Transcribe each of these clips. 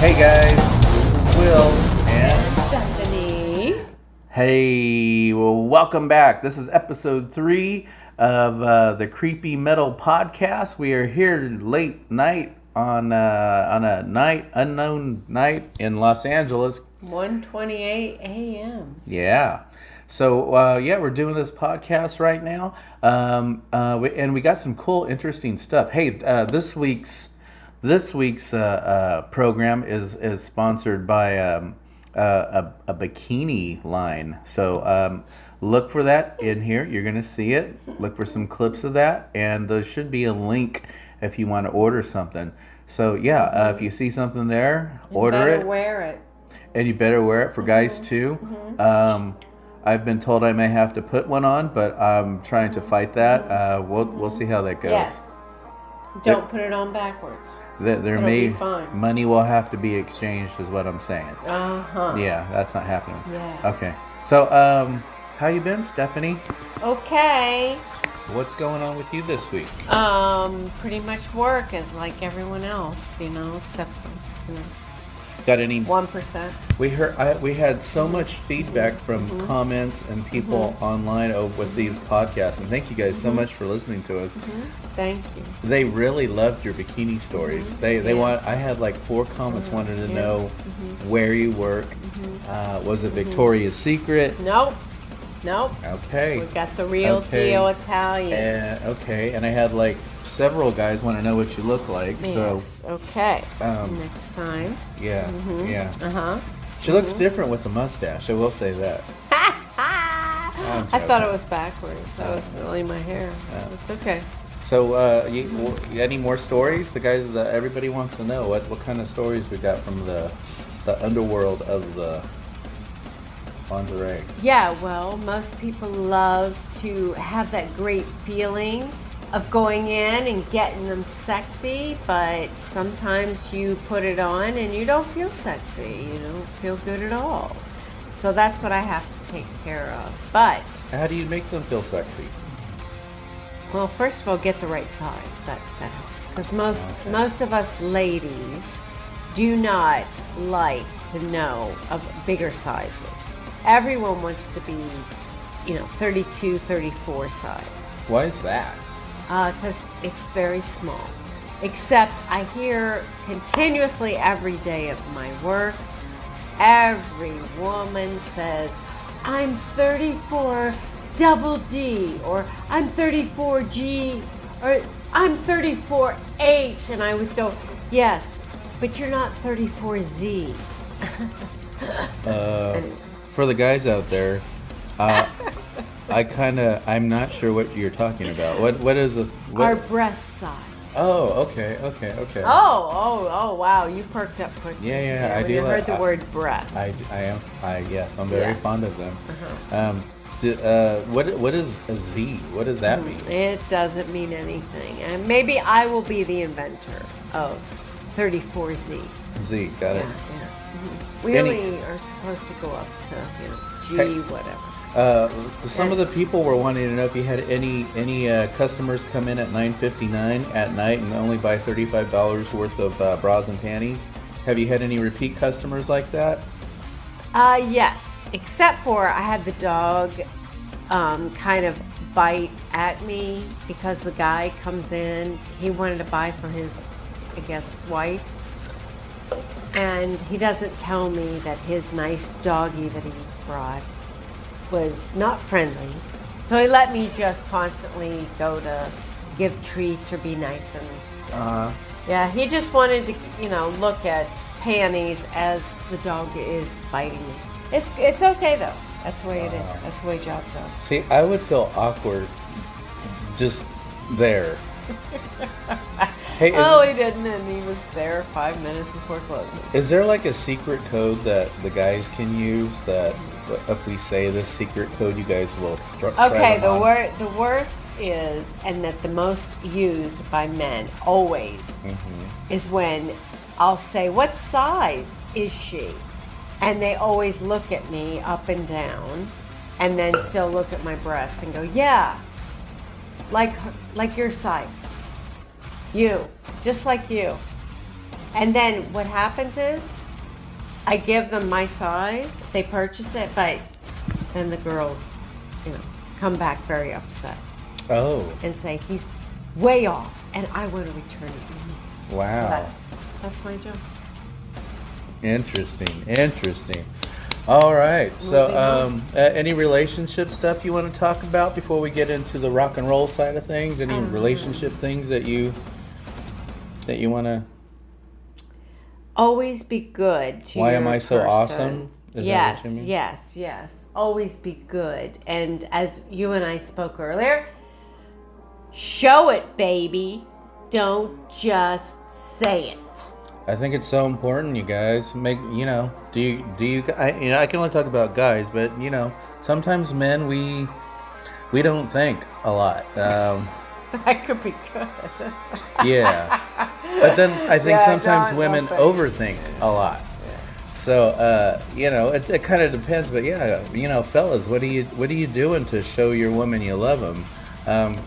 Hey guys, this is Will and Stephanie. Hey, well, welcome back. This is episode 3 of the Creepy Metal Podcast. We are here late night on a unknown night in Los Angeles. 1:28 a.m. Yeah. So we're doing this podcast right now, and we got some cool, interesting stuff. Hey, this week's program is sponsored by a bikini line. So look for that in here. You're gonna see it. Look for some clips of that, and there should be a link if you want to order something. So if you see something there, order it. Wear it. And you better wear it for guys too. I've been told I may have to put one on, but I'm trying to fight that. We'll see how that goes. Yes. Don't put it on backwards. There may money will have to be exchanged, is what I'm saying. Yeah, that's not happening. Yeah. Okay. So how you been, Stephanie? Okay. What's going on with you this week? Pretty much work as like everyone else, except Got any 1%. We had so much feedback from comments and people online with these podcasts, and thank you guys so much for listening to us. Thank you. They really loved your bikini stories. I had like 4 comments wanted to know where you work. Was it Victoria's Secret? Nope. Okay. We got the real deal Italians. Okay, and I had like several guys want to know what you look like. Yes. So okay. Next time. Yeah. Uh-huh. She looks different with the mustache. I will say that. I thought it was backwards. That was really my hair. It's okay. So, any more stories? The guys that everybody wants to know what kind of stories we got from the underworld of the lingerie. Yeah, well, most people love to have that great feeling of going in and getting them sexy, but sometimes you put it on and you don't feel sexy. You don't feel good at all. So that's what I have to take care of. But how do you make them feel sexy? well, first of all, get the right size. That helps, because most of us ladies do not like to know of bigger sizes. Everyone wants to be, 32, 34 size. Why is that? Because it's very small. Except I hear continuously every day of my work, every woman says, I'm 34 double D, or I'm 34G, or I'm 34H. And I always go, yes, but you're not 34Z. Anyway. For the guys out there, I'm not sure what you're talking about. What is our breast size? Oh, okay. Oh, wow, you perked up quickly. Yeah, I do. You heard the word breasts. Yes, I'm very fond of them. What is a Z? What does that mean? It doesn't mean anything. And maybe I will be the inventor of 34Z. Z, got it. Yeah. We only are supposed to go up to, G, whatever. Some of the people were wanting to know if you had any customers come in at $9.59 at night and only buy $35 worth of bras and panties. Have you had any repeat customers like that? Yes, except for I had the dog kind of bite at me because the guy comes in. He wanted to buy for his, wife. And he doesn't tell me that his nice doggie that he brought was not friendly. So he let me just constantly go to give treats or be nice. And yeah, he just wanted to, look at panties as the dog is biting me. It's okay though. That's the way it is. That's the way jobs are. See, I would feel awkward just there. Hey, he didn't, and he was there 5 minutes before closing. Is there like a secret code that the guys can use that if we say this secret code, you guys will try the worst is, and that the most used by men always, is when I'll say, what size is she? And they always look at me up and down, and then still look at my breasts and go, yeah, like your size. You, just like you. And then what happens is I give them my size. They purchase it, but then the girls, come back very upset Oh, and say he's way off, and I want to return it. So wow. that's my job. Interesting. All right. So, Moving on. any relationship stuff you want to talk about before we get into the rock and roll side of things? Any relationship things that you want to? Always be good to Why your am I so person. awesome? Is yes, that what you mean? yes. Always be good. And as you and I spoke earlier, show it, baby. Don't just say it. I think it's so important, you guys. Do you? I can only talk about guys, but sometimes men we don't think a lot. That could be good. Yeah, but then I think Yeah, sometimes don't women overthink a lot. So it kind of depends. But yeah, fellas, what are you doing to show your woman you love them? And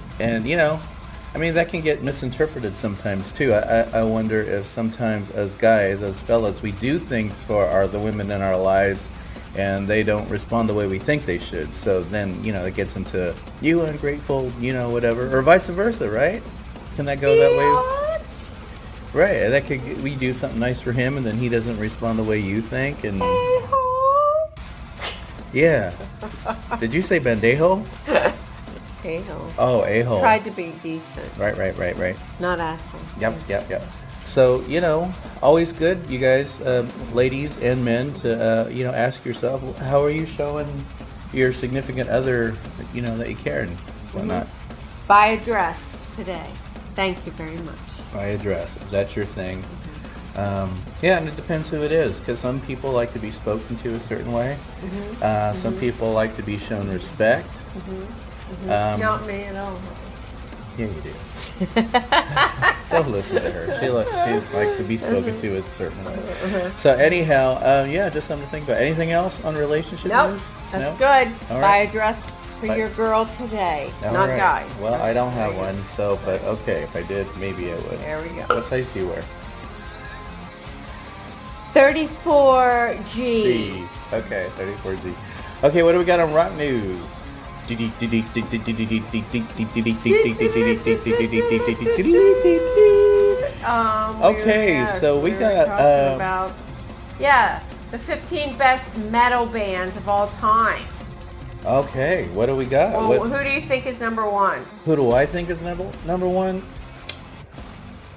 that can get misinterpreted sometimes too. I wonder if sometimes as guys, as fellas, we do things for the women in our lives, and they don't respond the way we think they should. So then it gets into you ungrateful, whatever, or vice versa, right? Can that go that way? Right. That could we do something nice for him, and then he doesn't respond the way you think, and yeah. Did you say bandejo? A-hole. Oh, a-hole. Tried to be decent. Right. Not asshole. Yep. So, always good, you guys, ladies and men, to, ask yourself, how are you showing your significant other, that you care and whatnot? Buy a dress today. Thank you very much. Buy a dress, if that's your thing. And it depends who it is, because some people like to be spoken to a certain way. Some people like to be shown respect. Not me at all. Yeah, you do. Don't listen to her. She likes to be spoken to a certain way. So anyhow, just something to think about. Anything else on relationship Nope. news? That's No? good. All Buy right. a dress for your girl today. All Not right. guys. Well, I don't have one, but okay, if I did, maybe I would. There we go. What size do you wear? 34G. G. Okay, 34G. Okay, what do we got on rock news? Okay, so we got talking about the 15 best metal bands of all time. Okay, what do we got? Well, who do you think is number one? Who do I think is number one?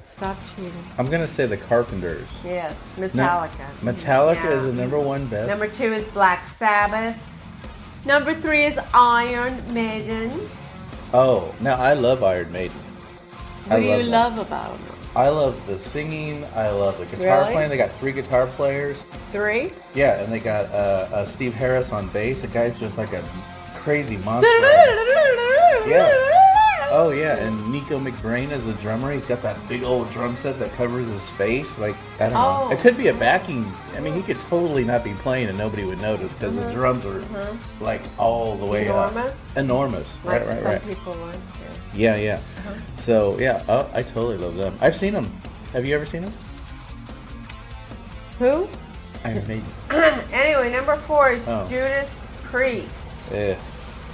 Stop cheating. I'm gonna say the Carpenters. Yes, Metallica. Metallica Yeah. is the number one best. Number 2 is Black Sabbath. Number 3 is Iron Maiden. Oh, now I love Iron Maiden. What do you them. love about them? I love the singing. I love the guitar Really? playing. They got 3 guitar players. 3? Yeah, and they got Steve Harris on bass. The guy's just like a crazy monster. Yeah. Oh yeah, and Nico McBrain is the drummer. He's got that big old drum set that covers his face. Like, I don't know. It could be a backing. I mean, he could totally not be playing and nobody would notice because the drums are like all the way up. Enormous. Like Right. some people like. Yeah. So yeah, I totally love them. I've seen them. Have you ever seen them? Who? Iron Maiden. Anyway, number 4 is Oh. Judas Priest. Yeah.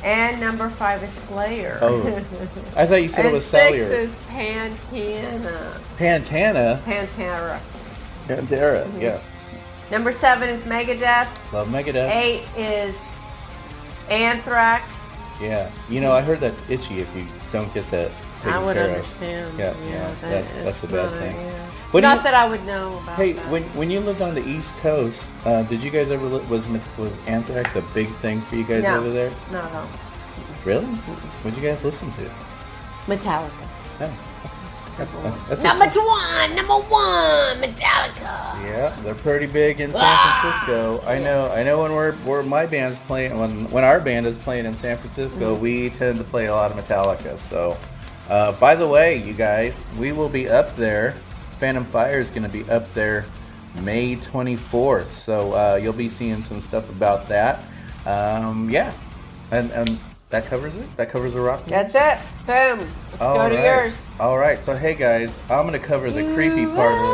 And number 5 is Slayer. Oh, I thought you said it was And 6 Cellular. is Pantera. Pantera. Pantera. Yeah. Number 7 is Megadeth. Love Megadeth. 8 is Anthrax. Yeah. I heard that's itchy if you don't get that taken I would care of. understand. Yeah. That's a bad thing. Yeah. What do Not you- that I would know about Hey, that. when you lived on the East Coast, did you guys ever was Anthrax a big thing for you guys No, over there? not at all. Really? What'd you guys listen to? Metallica. Oh. That's Number 1, Metallica. Yeah, they're pretty big in San Francisco. I know when my band's playing, when our band is playing in San Francisco, we tend to play a lot of Metallica. So, by the way, you guys, we will be up there. Phantom Fire is going to be up there May 24th. So you'll be seeing some stuff about that. Yeah, and that covers it. That covers the rock. That's it. Boom. Let's go to yours. All right. So hey guys, I'm going to cover the creepy part of it.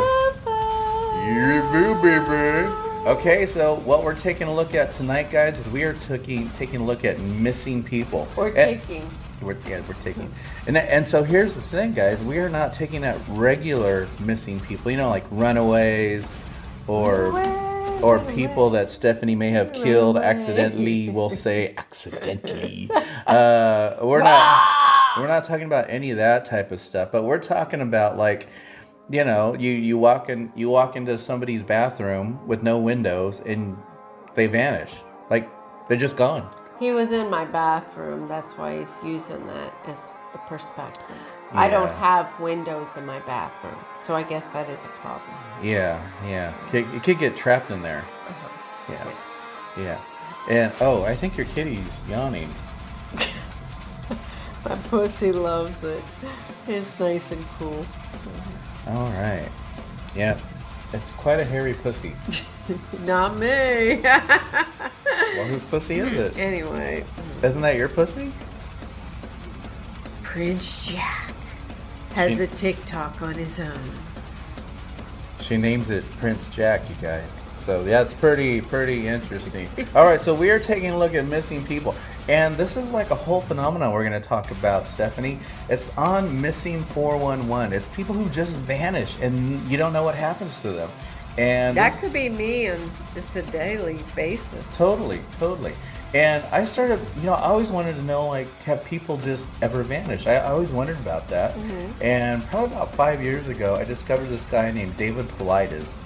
Yeah, baby. Okay, so what we're taking a look at tonight, guys, is we are taking a look at missing people. Or taking. We're taking. And so here's the thing, guys. We are not taking at regular missing people. You know, like runaways or people that Stephanie may have killed accidentally. We'll say accidentally. We're not talking about any of that type of stuff. But we're talking about like, you know, you walk into somebody's bathroom with no windows and they vanish. Like they're just gone. He was in my bathroom. That's why he's using that as the perspective. Yeah. I don't have windows in my bathroom, so I guess that is a problem. Yeah. It could get trapped in there. Uh-huh. Yeah. And I think your kitty's yawning. My pussy loves it. It's nice and cool. All right. Yeah. It's quite a hairy pussy. Not me. Well, whose pussy is it? Anyway. Isn't that your pussy? Prince Jack has a TikTok on his own. She names it Prince Jack, you guys. So yeah, it's pretty interesting. All right, so we are taking a look at missing people. And this is like a whole phenomenon we're going to talk about, Stephanie. It's on Missing 411. It's people who just vanish and you don't know what happens to them. And that could be me on just a daily basis. Totally. And I started, I always wanted to know, like, have people just ever vanished? I always wondered about that. Mm-hmm. And probably about 5 years ago, I discovered this guy named David Paulides.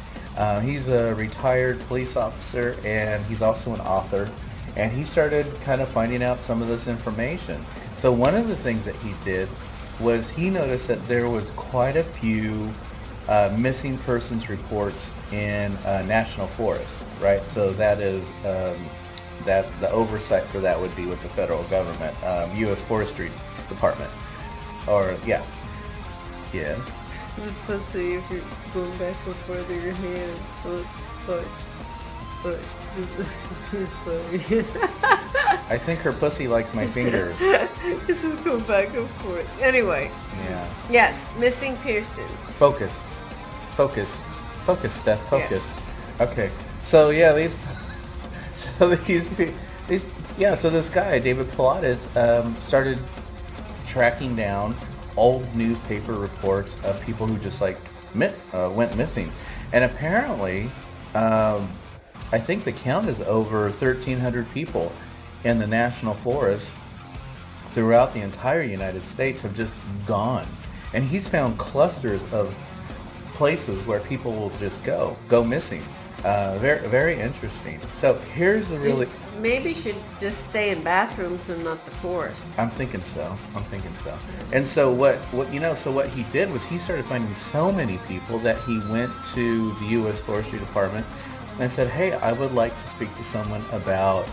He's a retired police officer, and he's also an author. And he started kind of finding out some of this information. So one of the things that he did was he noticed that there was quite a few missing persons reports in national forests, right? So that is that the oversight for that would be with the federal government, U.S. Forestry Department, or yes. The pussy, if you're going back and forth with your hand, look. I think her pussy likes my fingers. This is going back and forth. Anyway. Yeah. Yes, missing persons. Focus, Steph. Focus. Yes. Okay. So yeah, so this guy David Paulides started tracking down old newspaper reports of people who just like went missing, and apparently. I think the count is over 1,300 people in the national forests throughout the entire United States have just gone. And he's found clusters of places where people will just go missing. Very, very interesting. So here's the really... Maybe should just stay in bathrooms and not the forest. I'm thinking so. And so what he did was he started finding so many people that he went to the U.S. Forestry Department and I said, hey, I would like to speak to someone about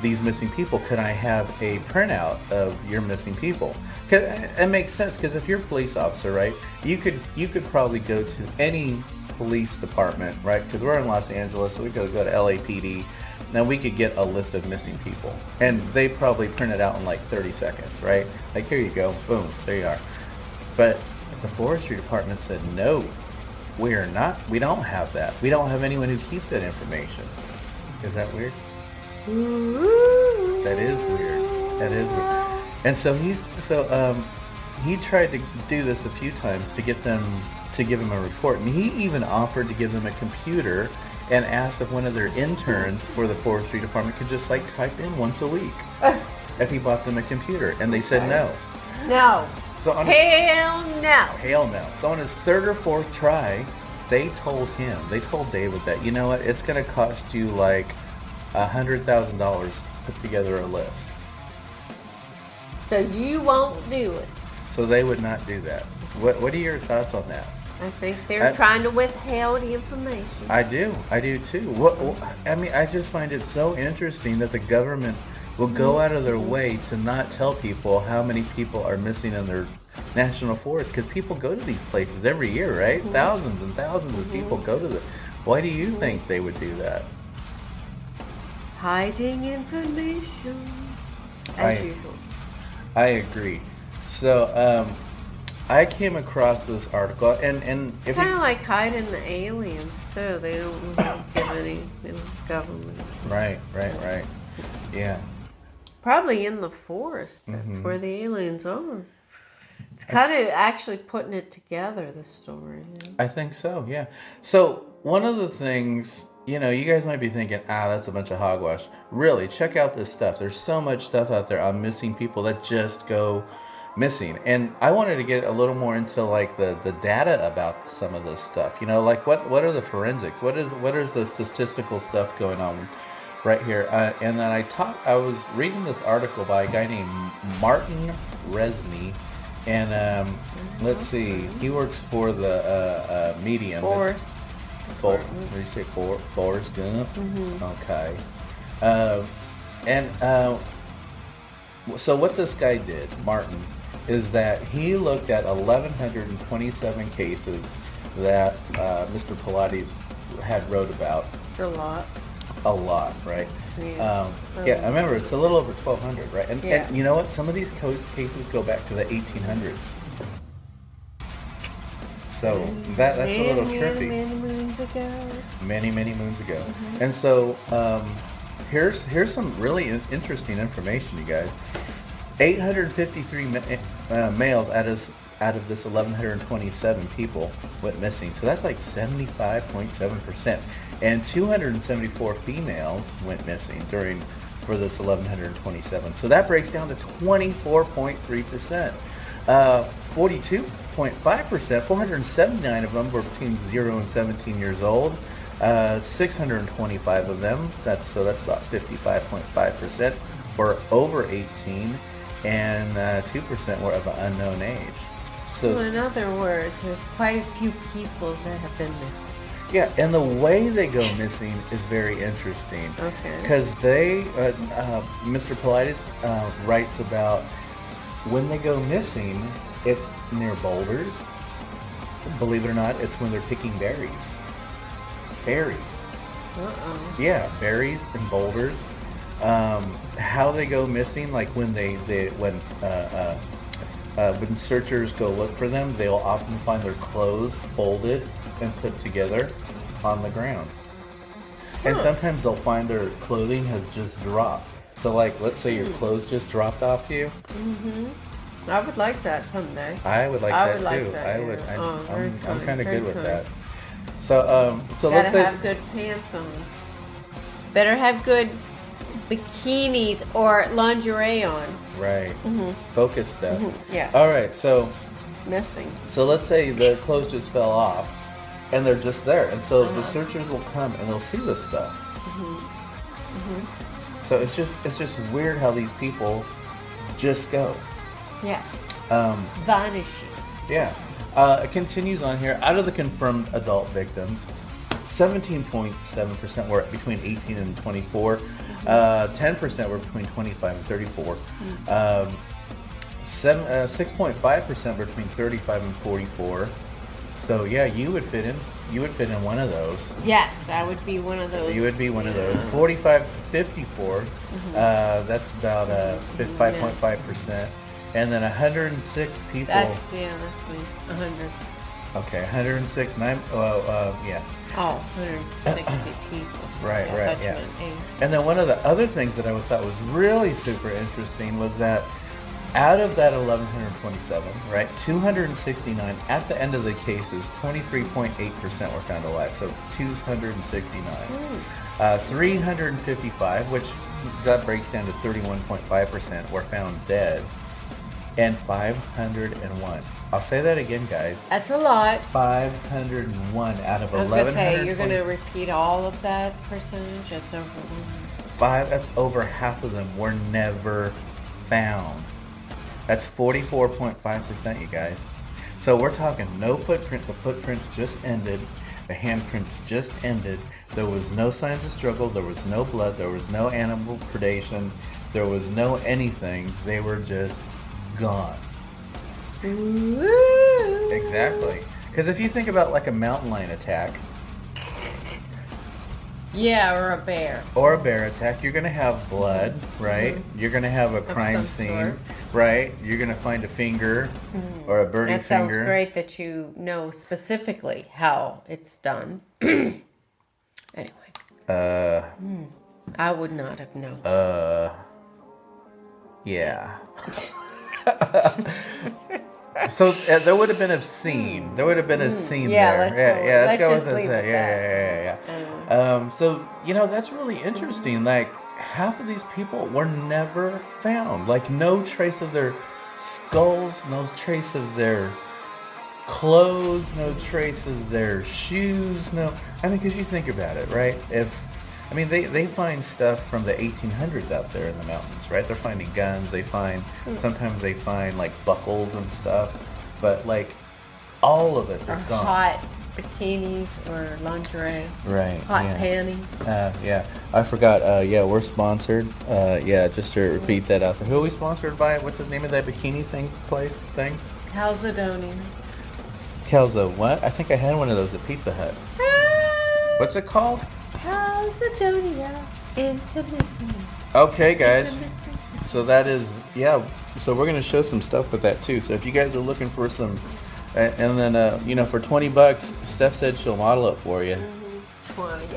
these missing people. Could I have a printout of your missing people? It makes sense, because if you're a police officer, right, you could probably go to any police department, right, because we're in Los Angeles, so we could go to LAPD. Now we could get a list of missing people, and they probably print it out in like 30 seconds, right? Like, here you go, boom, there you are. But the forestry department said, no, we don't have that. We don't have anyone who keeps that information. Is that weird? That is weird. And so he tried to do this a few times to get them to give him a report, and he even offered to give them a computer and asked if one of their interns for the forestry department could just like type in once a week if he bought them a computer, and they said no. No. So Hell no. So on his third or fourth try, they told David that, you know what, it's going to cost you like $100,000 to put together a list. So you won't do it. So they would not do that. What are your thoughts on that? I think they're trying to withhold the information. I do too. I just find it so interesting that the government will go out of their way to not tell people how many people are missing in their national forest, because people go to these places every year, right? Mm-hmm. Thousands and thousands of people go to them. Why do you think they would do that? Hiding information, as usual. I agree. So I came across this article, and It's if kind you of like hiding the aliens too. They don't give any, government. right, yeah. Probably in the forest. That's where the aliens are. It's kind of actually putting it together, the story. I think so, yeah. So, one of the things, you guys might be thinking, that's a bunch of hogwash. Really, check out this stuff. There's so much stuff out there on missing people that just go missing. And I wanted to get a little more into like the data about some of this stuff. Like what are the forensics? What is the statistical stuff going on right here? And then I was reading this article by a guy named Martin Resney. And let's see, he works for the Medium. Forrest. What do you say? Forrest Gump? Okay. So what this guy did, Martin, is that he looked at 1,127 cases that Mr. Pilates had wrote about. A lot. A lot, right? Yeah. Yeah, I remember it's a little over 1,200, right? And Yeah. you know what? Some of these cases go back to the 1800s. So that's a little trippy. Many moons ago. Many moons ago. And so here's some really interesting information, you guys. 853 males out of this 1,127 people went missing. So that's like 75.7%. And 274 females went missing for this 1,127. So that breaks down to 24.3%. 42.5%, 479 of them were between 0 and 17 years old. 625 of them, that's about 55.5%, were over 18, and 2% were of an unknown age. So in other words, there's quite a few people that have been missing. Yeah, and the way they go missing is very interesting. Okay. Because Mr. Pilates writes about when they go missing, it's near boulders. Believe it or not, it's when they're picking berries. Berries. Uh-oh. Yeah, berries and boulders. How they go missing, like when when searchers go look for them, they'll often find their clothes folded and put together on the ground. And sometimes they'll find their clothing has just dropped. So like, let's say your clothes just dropped off you. I would like that someday. I would like I that would too. like that, I yeah. would. Very I'm kind of very good with kind. that. So let's Gotta say have good pants on. Better have good bikinis or lingerie on. right. Focus stuff. Yeah. All right. So Missing. let's say the clothes just fell off, and they're just there, and so the searchers will come and they'll see this stuff. So it's just weird how these people just go. Yes. Vanishing. Yeah. It continues on here. Out of the confirmed adult victims, 17.7% were between 18 and 24. 10% were between 25 and 34. 6.5% were between 35 and 44. So yeah, you would fit in. You would fit in one of those. Yes, I would be one of those. You would be one of those. 45 to 54. That's about 5.5%. And then 106 people. That's me. 100. Okay, 106. Yeah. Oh, 160 people. Right, Yeah, right, that's yeah. what I mean. And then one of the other things that I thought was really super interesting was that out of that 1,127, right, 269 at the end of the cases, 23.8% were found alive. So 269. 355, which that breaks down to 31.5%, were found dead. And 501. I'll say that again, guys. That's a lot. 501 out of 1,120. I was gonna say you're gonna repeat all of that percentage. That's over. That's over half of them were never found. That's 44.5%, you guys. So we're talking no footprint. The footprints just ended. The handprints just ended. There was no signs of struggle. There was no blood. There was no animal predation. There was no anything. They were just gone. Ooh. Exactly. Because if you think about like a mountain lion attack, Yeah, or a bear. Or a bear attack, you're gonna have blood, right? You're gonna have a crime some scene, sort. right? You're gonna find a finger or a birdie That sounds finger. great that you know specifically how it's done. Anyway, I would not have known. Yeah. So there would have been a scene. There would have been a scene Yeah, there. let's go. Let's go Let's with just leave that. it Yeah. So that's really interesting. Like half of these people were never found. Like no trace of their skulls, no trace of their clothes, no trace of their shoes. No, I mean, because you think about it, right? They find stuff from the 1800s out there in the mountains, right? They're finding guns. Sometimes they find like buckles and stuff, but like all of it is Or gone. hot bikinis or lingerie. Right. Hot yeah. panties. Yeah. I forgot. We're sponsored. Just to repeat that out there. Who are we sponsored by? What's the name of that bikini thing? Calzedonia. Calzo. What? I think I had one of those at Pizza Hut. What's it called? Calzedonia Intimacy. Okay, guys. So that is, so we're going to show some stuff with that too. So if you guys are looking for some, and then, for $20, Steph said she'll model it for you. 20.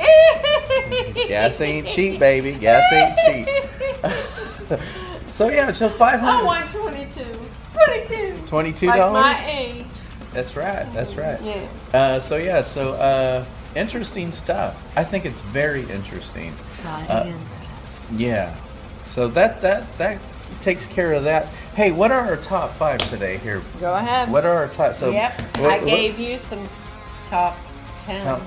Gas ain't cheap, baby. Gas ain't cheap. So 500. I want 22. 22. $22? Like my age. That's right. Yeah. Interesting stuff. I think it's very interesting. Interesting. Yeah. So that takes care of that. Hey, what are our top 5 today here? Go ahead. What are our top? So yep. I gave you some top 10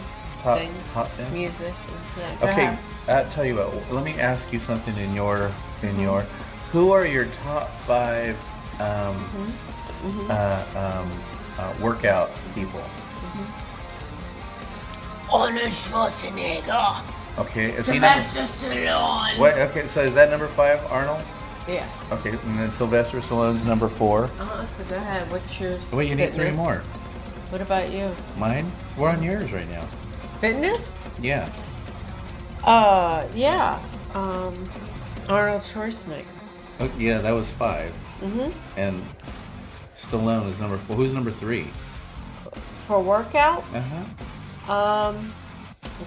things. Top 10 musicians. Yeah. Go Okay. ahead. Tell you what. Let me ask you something. Who are your top 5 workout people? Arnold Schwarzenegger. Okay, is he number? Sylvester Stallone. What? Okay, so is that number 5, Arnold? Yeah. Okay, and then Sylvester Stallone's number 4. So go ahead. What's yours? Wait, you need 3 more. What about you? Mine? We're on yours right now. Fitness? Yeah. Yeah. Arnold Schwarzenegger. Oh, yeah, that was 5. And Stallone is number 4. Who's number 3? For workout? Uh-huh. You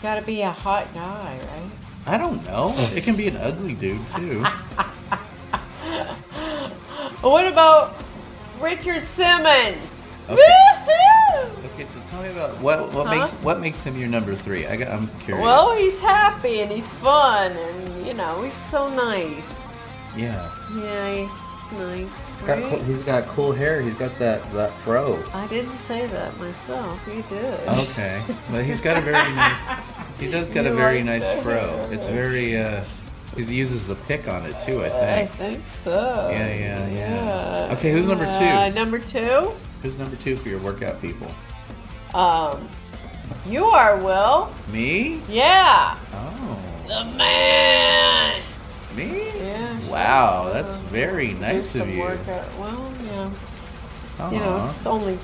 gotta be a hot guy, right? I don't know. It can be an ugly dude, too. What about Richard Simmons? Okay. Woohoo! Okay, so tell me about what makes him your number 3. I'm curious. Well, he's happy and he's fun and he's so nice. Yeah. Yeah, he's nice. He's got cool hair. He's got that fro. I didn't say that myself. He did. Okay. But he's got a very nice. He does got a very nice fro. It's very. He uses a pick on it too. I I think. think so. Yeah. Okay, who's number 2? Number 2? Who's number 2 for your workout people? You are, Will. Me? Yeah. Oh. The man. Me? Yeah. Wow, that's very Do nice some of you. workout. Well, yeah. Aw. It's only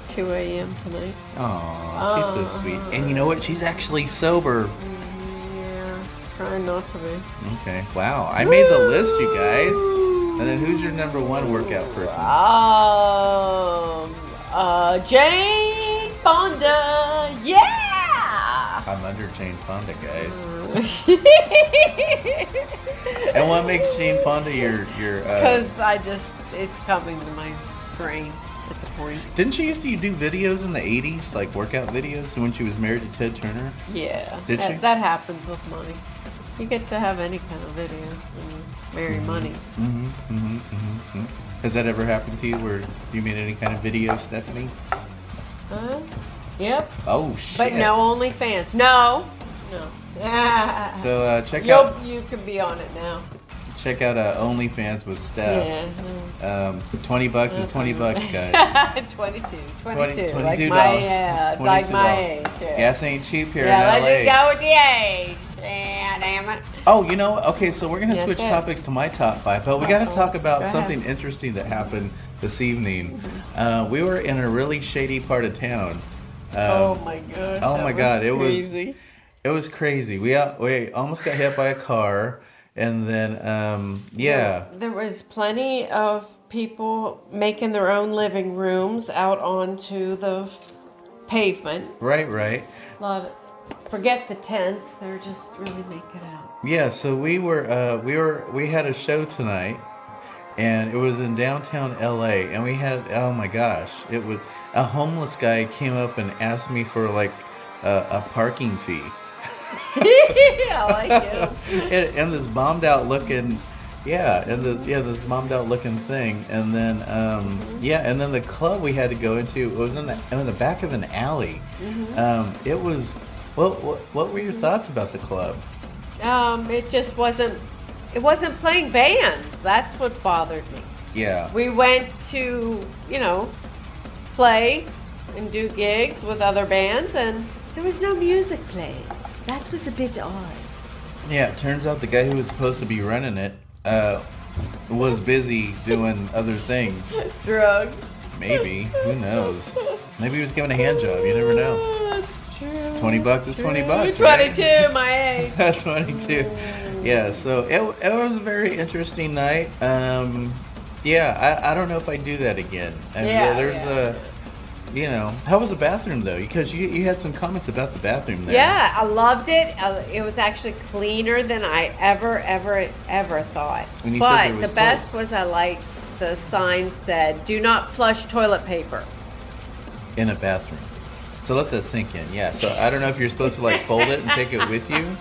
2 a.m. tonight. Aw, she's so sweet. And you know what? She's actually sober. Yeah. Trying not to be. Okay. Wow. I made the list, you guys. And then who's your number 1 workout person? Jane Fonda. Yeah. I'm under Jane Fonda, guys. And what makes Jane Fonda your Because it's coming to my brain at the point. Didn't she used to do videos in the 80s, like workout videos, when she was married to Ted Turner? Yeah. Did she? That happens with money. You get to have any kind of video when you marry money. Has that ever happened to you where you made any kind of video, Stephanie? Yep. Oh, shit. But no OnlyFans. No. So check out You can be on it now. OnlyFans with Steph. Yeah. $20 is $20, guys. 22. 22 Like $22. my, it's like my $22. age. Yeah, Gas ain't cheap here yeah in let's LA. just go with the age. Yeah, damn it. Oh, okay, so we're going to That's switch it. topics to my top 5, but we got to talk about Go ahead. something interesting that happened this evening. We were in a really shady part of town. Oh my gosh. Oh my God, it was crazy. It was crazy. We almost got hit by a car, and then yeah, There was plenty of people making their own living rooms out onto the pavement. right. A lot of, forget the tents, they're just really making out. Yeah, so we had a show tonight, and it was in downtown LA, and we had, oh my gosh, it was a homeless guy came up and asked me for like a parking fee. I like it. And this bombed out looking, this bombed out looking thing, and then and then the club we had to go into, it was in the back of an alley. It was, what were your thoughts about the club? It just wasn't. It wasn't playing bands. That's what bothered me. Yeah. We went to, play and do gigs with other bands, and there was no music playing. That was a bit odd. Yeah, it turns out the guy who was supposed to be running it was busy doing other things. Drugs. Maybe. Who knows? Maybe he was giving a hand job. You never know. That's true. $20 is $20. 22, right? my age. 22. Yeah, so it was a very interesting night. I don't know if I do that again. And how was the bathroom though? Because you had some comments about the bathroom there. Yeah, I loved it. It was actually cleaner than I ever thought. When you said But there was the best was I liked the sign said, "Do not flush toilet paper." In a bathroom. So let that sink in. Yeah. So I don't know if you're supposed to like fold it and take it with you.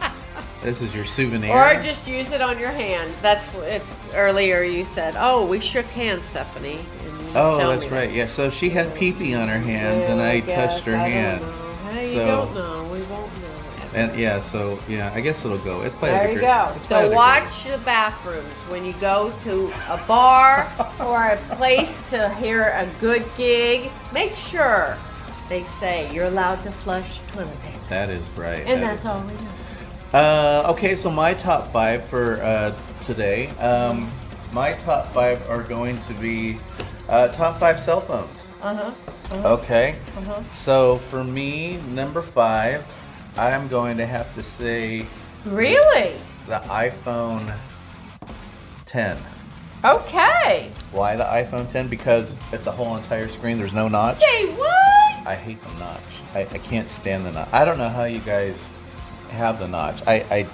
This is your souvenir. Or just use it on your hand. That's what earlier you said. Oh, we shook hands, Stephanie. And you just tell that's me right. that. Yeah. So she had pee-pee on her hands, and I touched her hand. Hey, So- you don't know. We won't know. And I guess it'll go. It's There you go. So watch the bathrooms when you go to a bar or a place to hear a good gig. Make sure they say you're allowed to flush toilet paper. That is right. And That that's is- all we know. Okay, so my top 5 for today. My top 5 are going to be top 5 cell phones. Okay. So for me, number 5, I'm going to have to say Really? the iPhone 10. Okay. Why the iPhone 10? Because it's a whole entire screen. There's no notch. Say what? I hate the notch. I can't stand the notch. I don't know how you guys have the notch. I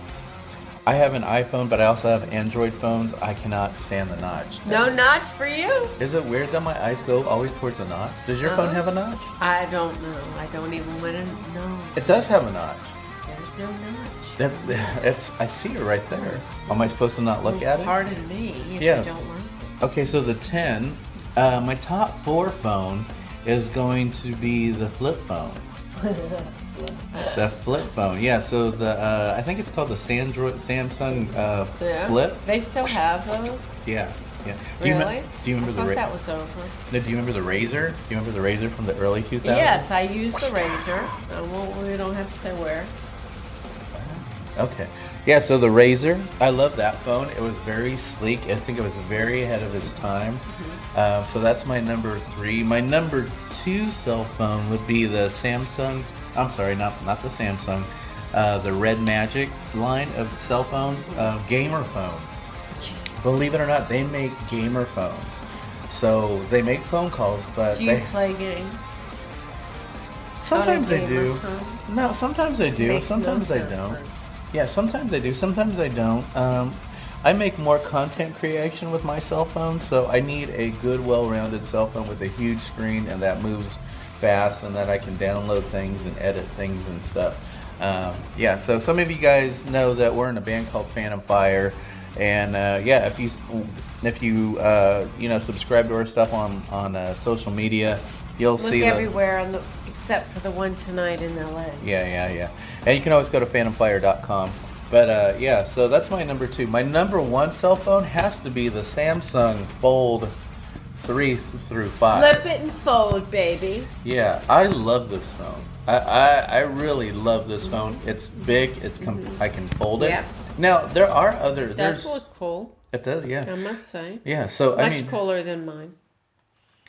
have an iPhone, but I also have Android phones. I cannot stand the notch. No notch for you? Is it weird that my eyes go always towards the notch? Does your phone have a notch? I don't know. I don't even want to know. It does have a notch. There's no notch. I see it right there. Am I supposed to not look at it? Pardon me if Yes. you don't like it. Okay, so the 10, my top 4 phone is going to be the flip phone. The flip phone, yeah. So I think it's called the Samsung Flip. They still have those? Yeah. Do Really? you remember I the thought that was over. No, do you remember the Razor? Do you remember the Razor from the early 2000s? Yes, I used the razor. We don't have to say where. Okay. Yeah, so the Razor, I love that phone. It was very sleek. I think it was very ahead of its time. So that's my number 3. My number 2 cell phone would be the Samsung. I'm sorry, not the Samsung. The Red Magic line of cell phones, gamer phones. Believe it or not, they make gamer phones. So they make phone calls, but Do you play games? sometimes on a I gamer do. phone? No, sometimes I do. Makes no Sometimes I sense. don't. Yeah, sometimes I do. Sometimes I don't. I make more content creation with my cell phone, so I need a good, well-rounded cell phone with a huge screen and that moves fast, and that I can download things and edit things and stuff. So some of you guys know that we're in a band called Phantom Fire, and if you subscribe to our stuff on social media, you'll Look see everywhere except for the one tonight in LA. Yeah. And you can always go to phantomfire.com. But so that's my number 2. My number 1 cell phone has to be the Samsung Fold 3 through 5. Flip it and fold, baby. Yeah, I love this phone. I really love this phone. It's big. I can fold it. Yeah. Now there are other. It does look cool, It does, I yeah. must say. Yeah. So Much cooler than mine.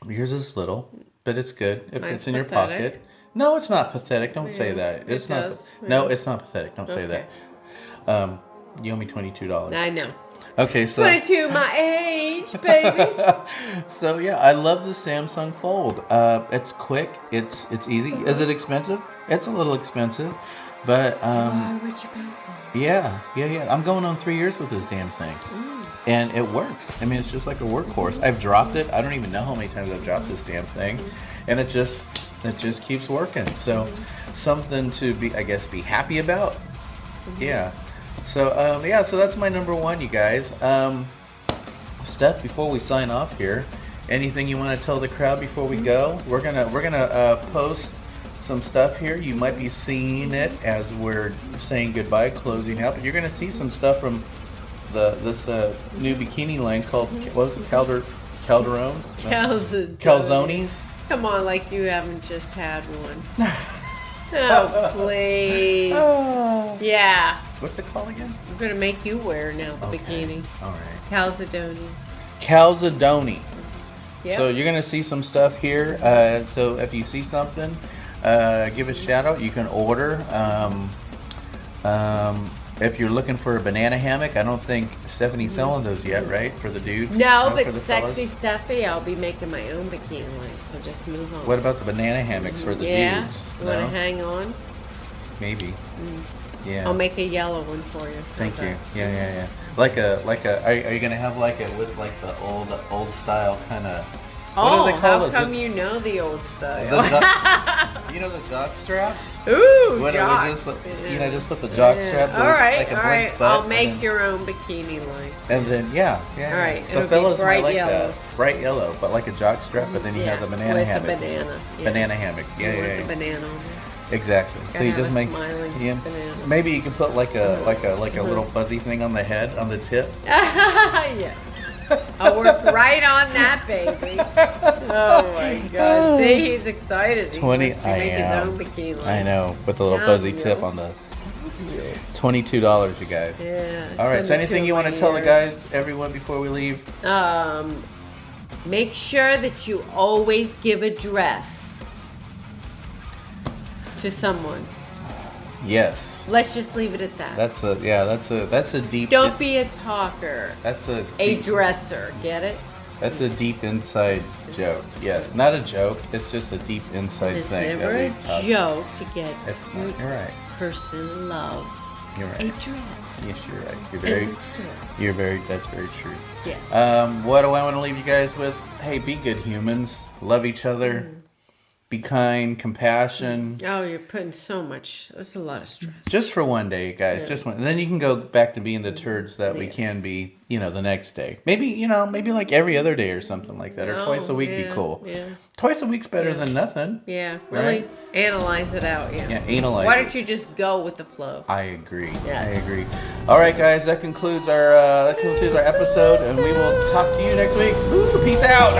yours is little, but it's good. It Mine's fits in your pathetic. pocket. No, it's not pathetic. Don't say that. it It's not. does. No, it's not pathetic. Don't say Okay. that. You owe me $22. I know. Okay, so 22, my age, baby. so yeah, I love the Samsung Fold. It's quick. It's easy. Is it expensive? It's a little expensive, but Why would you pay for it? yeah. I'm going on 3 years with this damn thing, and it works. I mean, it's just like a workhorse. I've dropped it. I don't even know how many times I've dropped this damn thing, and it just keeps working. So something to be, I guess, be happy about. Yeah. So so that's my number one, you guys. Steph, before we sign off here, anything you want to tell the crowd before we go? We're gonna post some stuff here. You might be seeing it as we're saying goodbye, closing out. But you're gonna see some stuff from this new bikini line called, what was it, Calderones? Calzones. Come on, like you haven't just had one. Oh, please. Yeah. What's it called again? I'm going to make you wear now the Okay. bikini. All right. Calzadoni. Calzadoni. Yep. So you're gonna see some stuff here. So if you see something, give a shout out. You can order. If you're looking for a banana hammock, I don't think Stephanie's selling those yet, right? For the dudes? No, for but the Sexy fellas? Steffi, I'll be making my own bikini line, so just move on. What about the banana hammocks for the yeah? dudes? You want to No? hang on? Maybe. Yeah. I'll make a yellow one for you. Thank How's you. that? Yeah. Like a. Are you gonna have like it with like the old style kind of? Oh, what do they call how it? come you know the old style? You know the jock straps? Ooh, What, jocks. just just put the jock strap. All right, like a all blank right. butt, I'll and make then- your own bikini line. And then yeah. All right, So it'll be fellas might bright like yellow. that. Bright yellow, but like a jock strap. But then you have the banana with hammock. the banana. Yeah. Banana hammock. You Yeah. want the banana on there. Exactly. So Gotta you have just a make smiling banana. Maybe you can put like a little fuzzy thing on the head, on the tip. Yeah. I'll work right on that, baby. Oh my God! See, he's excited. He 20 wants to I make am. his own bikini line. I know. Put the little Damn fuzzy you. tip on the $22, you guys. Yeah. All right. So send it anything to you my want to tell the ears. guys, everyone, before we leave? Make sure that you always give a dress to someone. Yes. Let's just leave it at that. That's a deep. Don't be a talker. That's a A dresser. Get it? That's a deep inside joke. Yes, not a joke. It's just a deep inside It's thing. never that a we talk- joke to get It's your not. You're right. person love You're a right. dress. Yes, you're right. You're very. End of story. You're very. That's very true. Yes. What do I want to leave you guys with? Hey, be good humans. Love each other. Be kind. Compassion. Oh, you're putting so much. That's a lot of stress. Just for one day, guys. Just one. And then you can go back to being the turds that we Yes. can be. The next day. Maybe like every other day or something like that, or Oh, twice a week. Be yeah, cool. yeah. Twice a week's better than nothing. Yeah, really Right? analyze it out. Yeah. Yeah, analyze Why it. don't you just go with the flow? I agree. Yes. I agree. All right, guys, that concludes our episode, and we will talk to you next week. Woo, peace out.